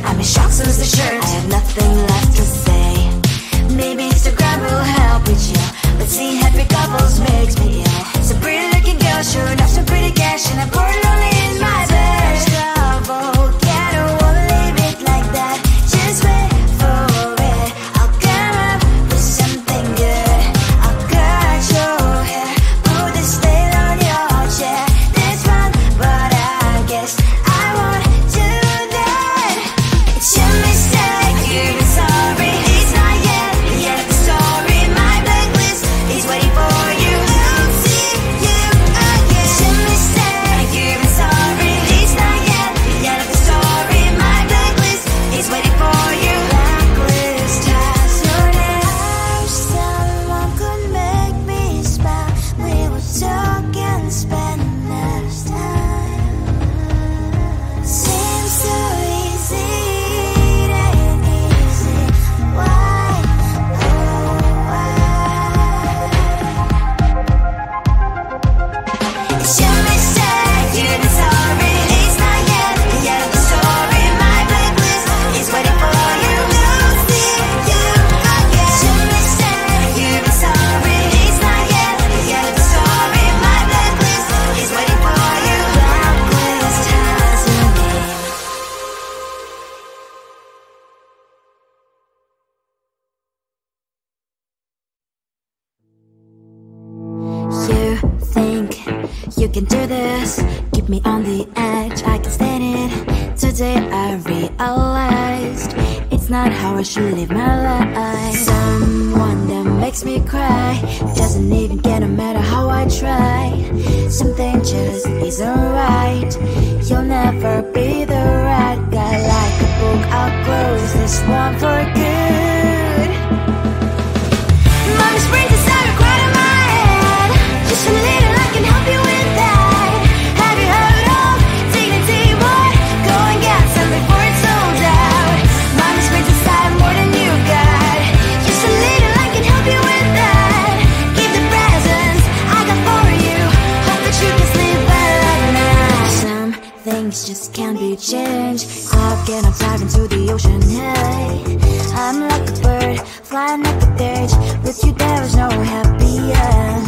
I'm in shock, so is the shirt. I have nothing left to say. Maybe Instagram will help with you, but seeing happy couples makes me ill. Some pretty looking girl showing off some pretty cash, and I'm bored lonely in my bed. Trouble, yeah, I don't wanna leave it like that. Just wait for it. I'll come up with something good. I'll cut your hair, put the stain on your chair. This one, but I guess I won't do that. It's your mistake, you're sorry. It's not yet the end of the story. My blacklist is waiting for you. I'll see you again. It's your mistake, you're sorry. It's not yet the end of the story. My blacklist is waiting for you. Blacklist has your name. I wish someone could make me smile. We would talk and spend less time. Seems so easy, it ain't easy. Why, oh why? It's your mistake, you're sorry. It's not yet the end of the story. My blacklist is waiting for you. I'll see you again. It's your mistake, you're sorry. It's not yet the end of the story. My blacklist is waiting for you. Blacklist has your name. You think you can do this, keep me on the edge, I can stand it. Today I realized it's not how I should live my life. Someone that makes me cry doesn't even get no matter how I try. Something just isn't right. You'll never be the right guy. Like a book, I'll close this one for good. Mommy springs inside a quite in my head. Just a little, I can help you with that. Have you heard of dignity, boy? Go and get some before it's sold out. Mommy springs inside more than you got. Just a little, I can help you with that. Give the presents I got for you. Hope that you can sleep well at night. Some things just can't be changed. I'll get on dive into the ocean, hey. I'm like a bird, flying at the cage. With you there is no happy end.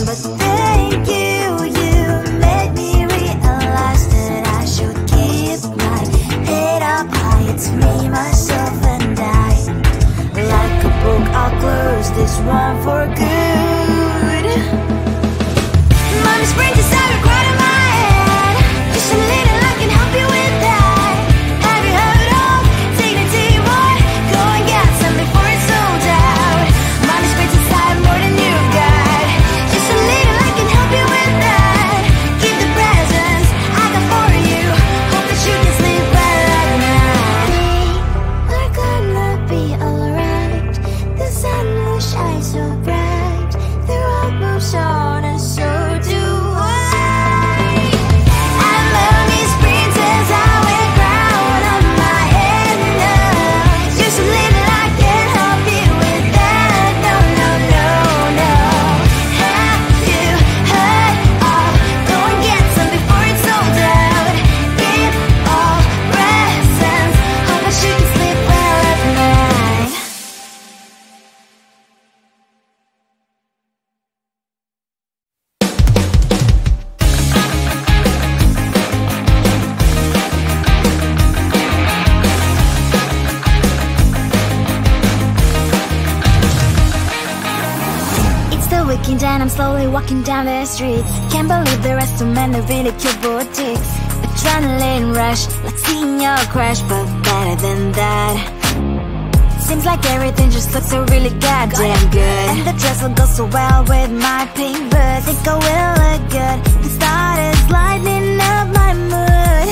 But thank you, you made me realize that I should keep my head up high. It's me, myself and I. Like a book, I'll close this one for good. Mommy springs inside a quite in my head. Just a little, I can help you with that. Have you heard of dignity, boy? Go and get some before it's sold out. Mommy springs inside more than you got. Just a little, I can help you with that. Give the presents I got for you. Hope that you can sleep well at night. We're gonna be alright. The sun will shine so bright. The road moves on and so do I. And lonely sprinters, I wear crown on my head now. Just a little, I can help you with that. No, no, no, no. Have you heard of? Go and get some before it's sold out. Give all presents. Hope that you can sleep well at night. It's the weekend and I'm slowly walking down the streets. Can't believe the rest of men are really cute boutiques. Adrenaline rush, like seeing your crush, but better than that. Seems like everything just looks so really goddamn good. And the dress will go so well with my pink boots. Think I will look good. The start is lighting up my mood.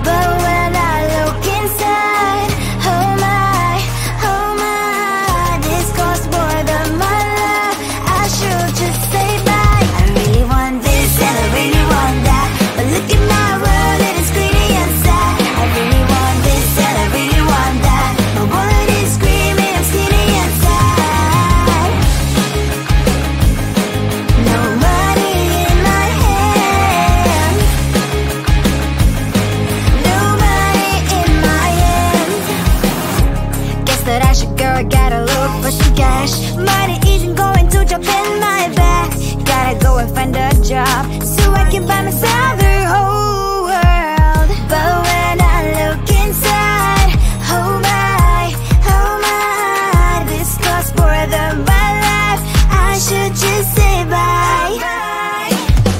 But when I look inside, oh my, this costs more than my love. I should just say bye. I really want this and I really want that, but look at my world, it is pretty and sad. I really want this and I really want that. My wallet is screaming, I'm skinny and sad. No money in my hand. No money in my hand. that I should go, gotta look for some cash. Money isn't going to jump in my back. Gotta go and find a job so I can buy myself the whole world. But when I look inside, oh my, this costs more than my life. I should just say bye.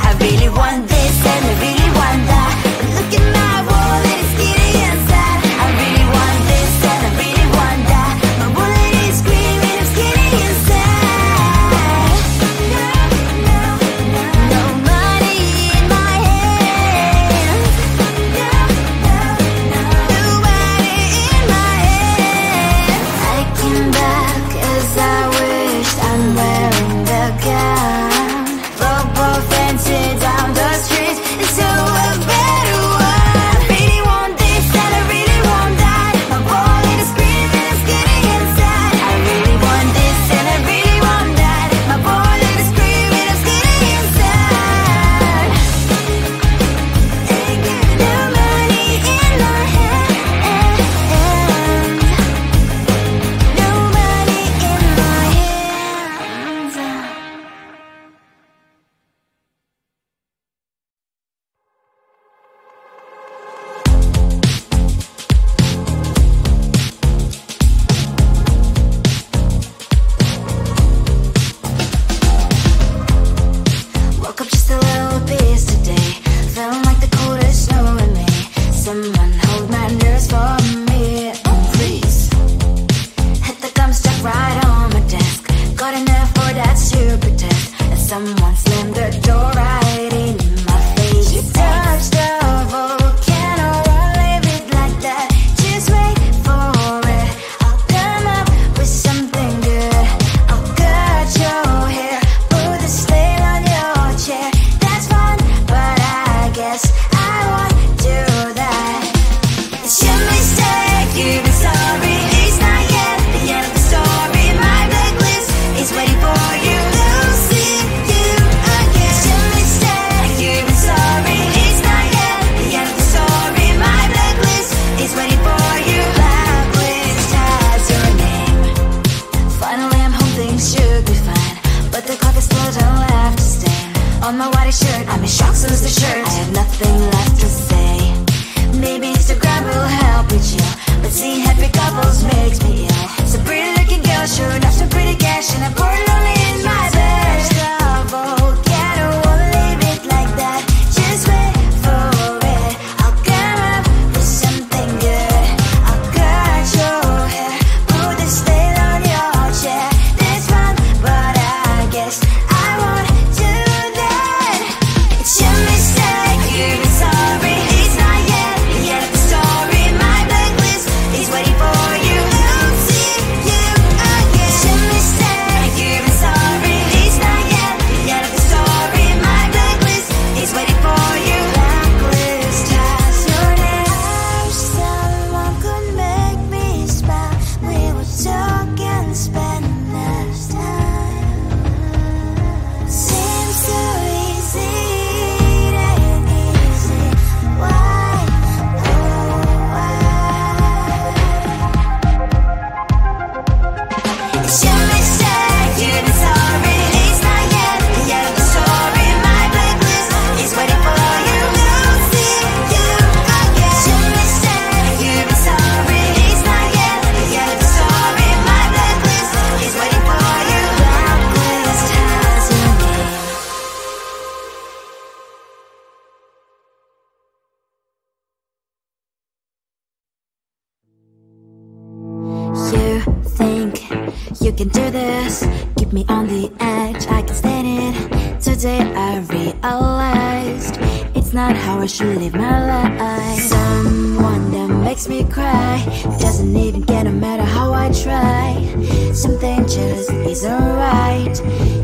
I really want this and I really want that. Look at my wallet, it's getting inside. I really want this and I really want that. My wallet is screaming, it's getting inside. No money in my hands. Nobody in my hands. I came back as I wish. I'm wearing the gown. Football fancy down the street into a better one. I really want this and I really want that. My wallet is screaming, it's getting inside. I really want this and I really want that. My wallet is screaming, it's getting inside. No money in my hand. No money in my hands. Woke up just a little pissed today. Feeling like the coldest snow in me. Someone hold my nerves for me. Oh please. Hit the gum stuck right on my desk. Got enough for that stupid test. And someone slammed the door right in my face. You touched the volcano, won't leave it like that. Just wait for it. I'll come up with something good. I'll cut your hair, put the slate on your chair. That's fun, but I guess I won't do that. It's your mistake, you've been sorry. It's not yet the end of the story. My blacklist is waiting for you. I'll see you again. It's your mistake, you've been sorry. It's not yet the end of the story. My blacklist is waiting for you. Blacklist has your name. Finally I'm home, things should be fine, but the clock is still don't left to stand. On my white shirt, I'm in shock, so is the shirt. I have nothing left to say. Maybe Instagram will help me chill, but seeing happy couples makes me ill. So pretty looking girl, sure enough, some pretty cash, and I'm bored lonely in my bed. Volcano, won't leave it like that. Just wait for it. I'll come up with something good. I'll cut your hair, put the slate on your chair. That's fun, but I guess I won't do that. It's your mistake, you've been sorry. It's not yet the end of the story. My blacklist is waiting for you. I'll see you again. It's your mistake, you've been sorry. It's not yet the end of the story. My blacklist is waiting for you. Blacklist has your name. I wish someone could make me smile. We would talk and spend less time. Seems so easy, it ain't easy. Why, oh why? It's your mistake, you've been sorry. It's not yet the end of the story. My blacklist is waiting for you. I'll see you again. It's your mistake, you've been sorry. It's not yet the end of the story. My blacklist is waiting for you. Blacklist has your name. You think you can do this, keep me on the edge, I can stand it. Today I realized it's not how I should live my life. Someone that makes me cry doesn't even care no matter how I try. Something just isn't right.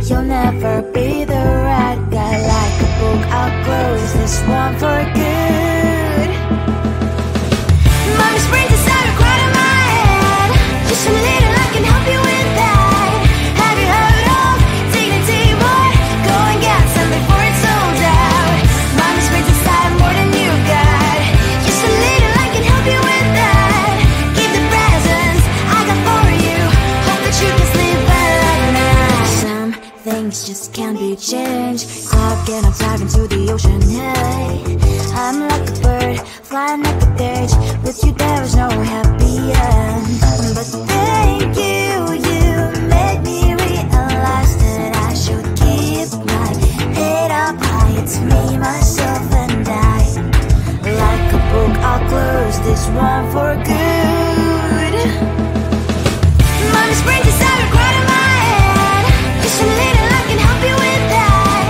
You'll never be the right guy. Like a book, I'll close this one for good. Mommy springs inside a cloud in my head. Just a little, I can help you with that. Have you heard of dignity, boy? Go and get some before it's sold out. Mommy springs inside more than you got. Just a little, I can help you with that. Keep the presents I got for you change. Stop getting up, dive into the ocean, hey. I'm like a bird, flying like a cage. With you there was no happy end. But thank you, you made me realize that I should keep my head up high. It's me, myself and I. Like a book, I'll close this one for good. Mommy springs inside a quite in my head. Just a little, I can help you with that.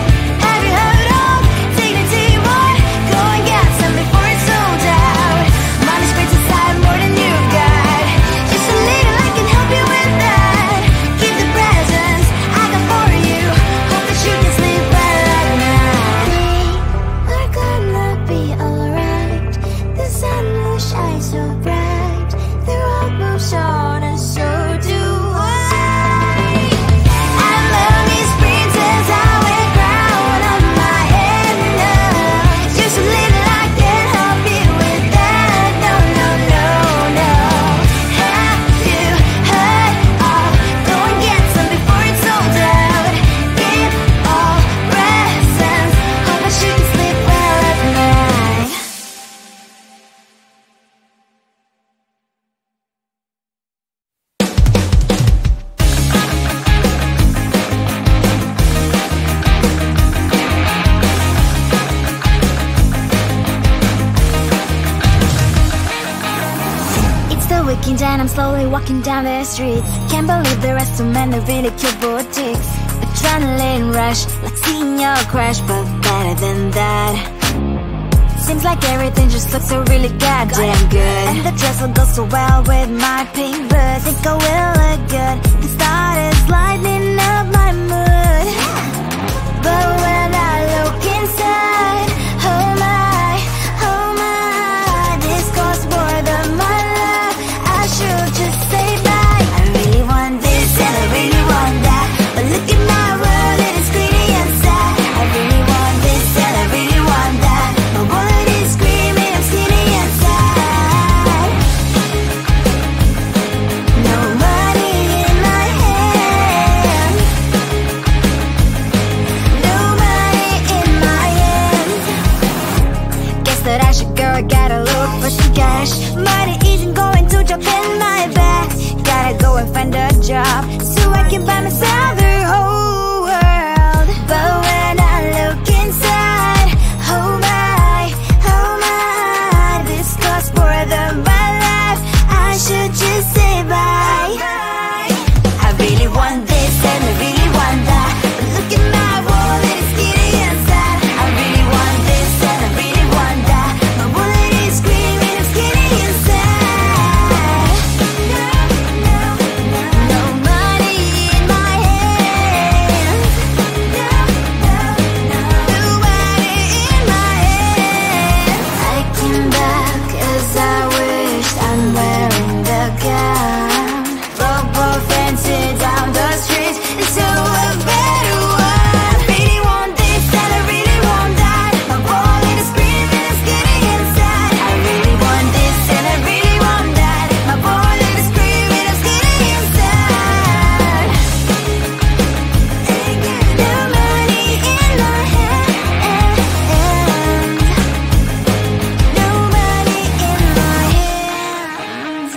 Have you heard of dignity, boy? Go and get some before it's sold out. Mommy springs inside more than you got. Just a little, I can help you with that. Keep the presents I got for you. Hope that you can sleep well at night. We're gonna be alright. The sun will shine so bright. The road moves on and so do I. I love these princess, I wear crown on my head now. Just a little, I can help you with that. No, no, no, no. Have you heard of? Go and get some before it's sold out. Give all presents. Hope that you can sleep well at night. It's the weekend and I'm slowly walking down the streets. Can't believe there are so many really cute boutiques. Adrenaline rush, like seeing your crush, but better than that. Seems like everything just looks so really goddamn good. And the dress will go so well with my pink boots. Think I will look good. The start is lighting up my mood. But when I look inside, oh my, this costs more than my love. I should just say bye. I really want this and I really want that. But look at my world, it is pretty inside. I really want this and I really want that. My wallet is screaming, I'm skinny inside. No money in my hand. No money in my hand. Guess that I should go, I gotta look for some cash. Money isn't going to jump in my back. Gotta go and find a job so I can buy myself the whole world. But when I look inside, oh my, this costs more than my life. I should just say bye. I really want this and I really want that. But look at my wallet, it's skinny inside. I really want this and I really want that. My wallet is screaming, I'm skinny inside. No money in my hand. No money in my hand. I came back as I wished. I'm wearing the gown. Robo fancy down the streets into a better one. I really want this and I really want that. My wallet is screaming, I'm skinny inside. I really want this and I really want that. My wallet is screaming, I'm skinny inside. No money in my hand. No money in my hands.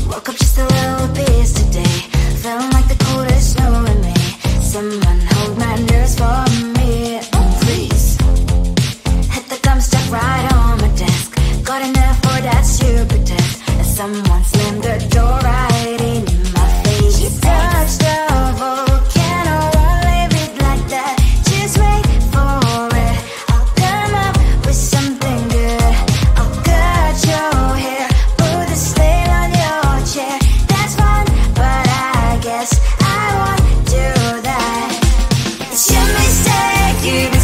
Woke up just a little pissed today. Feeling like the coldest snow in me. Someone hold my nerves for me, please. Hit the gum stuck right on my desk. Got enough for that stupid test. And someone slammed the door right in my face. You touched the volcano, won't leave it like that. Just wait for it. I'll come up with something good. I'll cut your hair, put a slate on your chair. That's fun, but I guess I won't do that. It's your mistake, you've been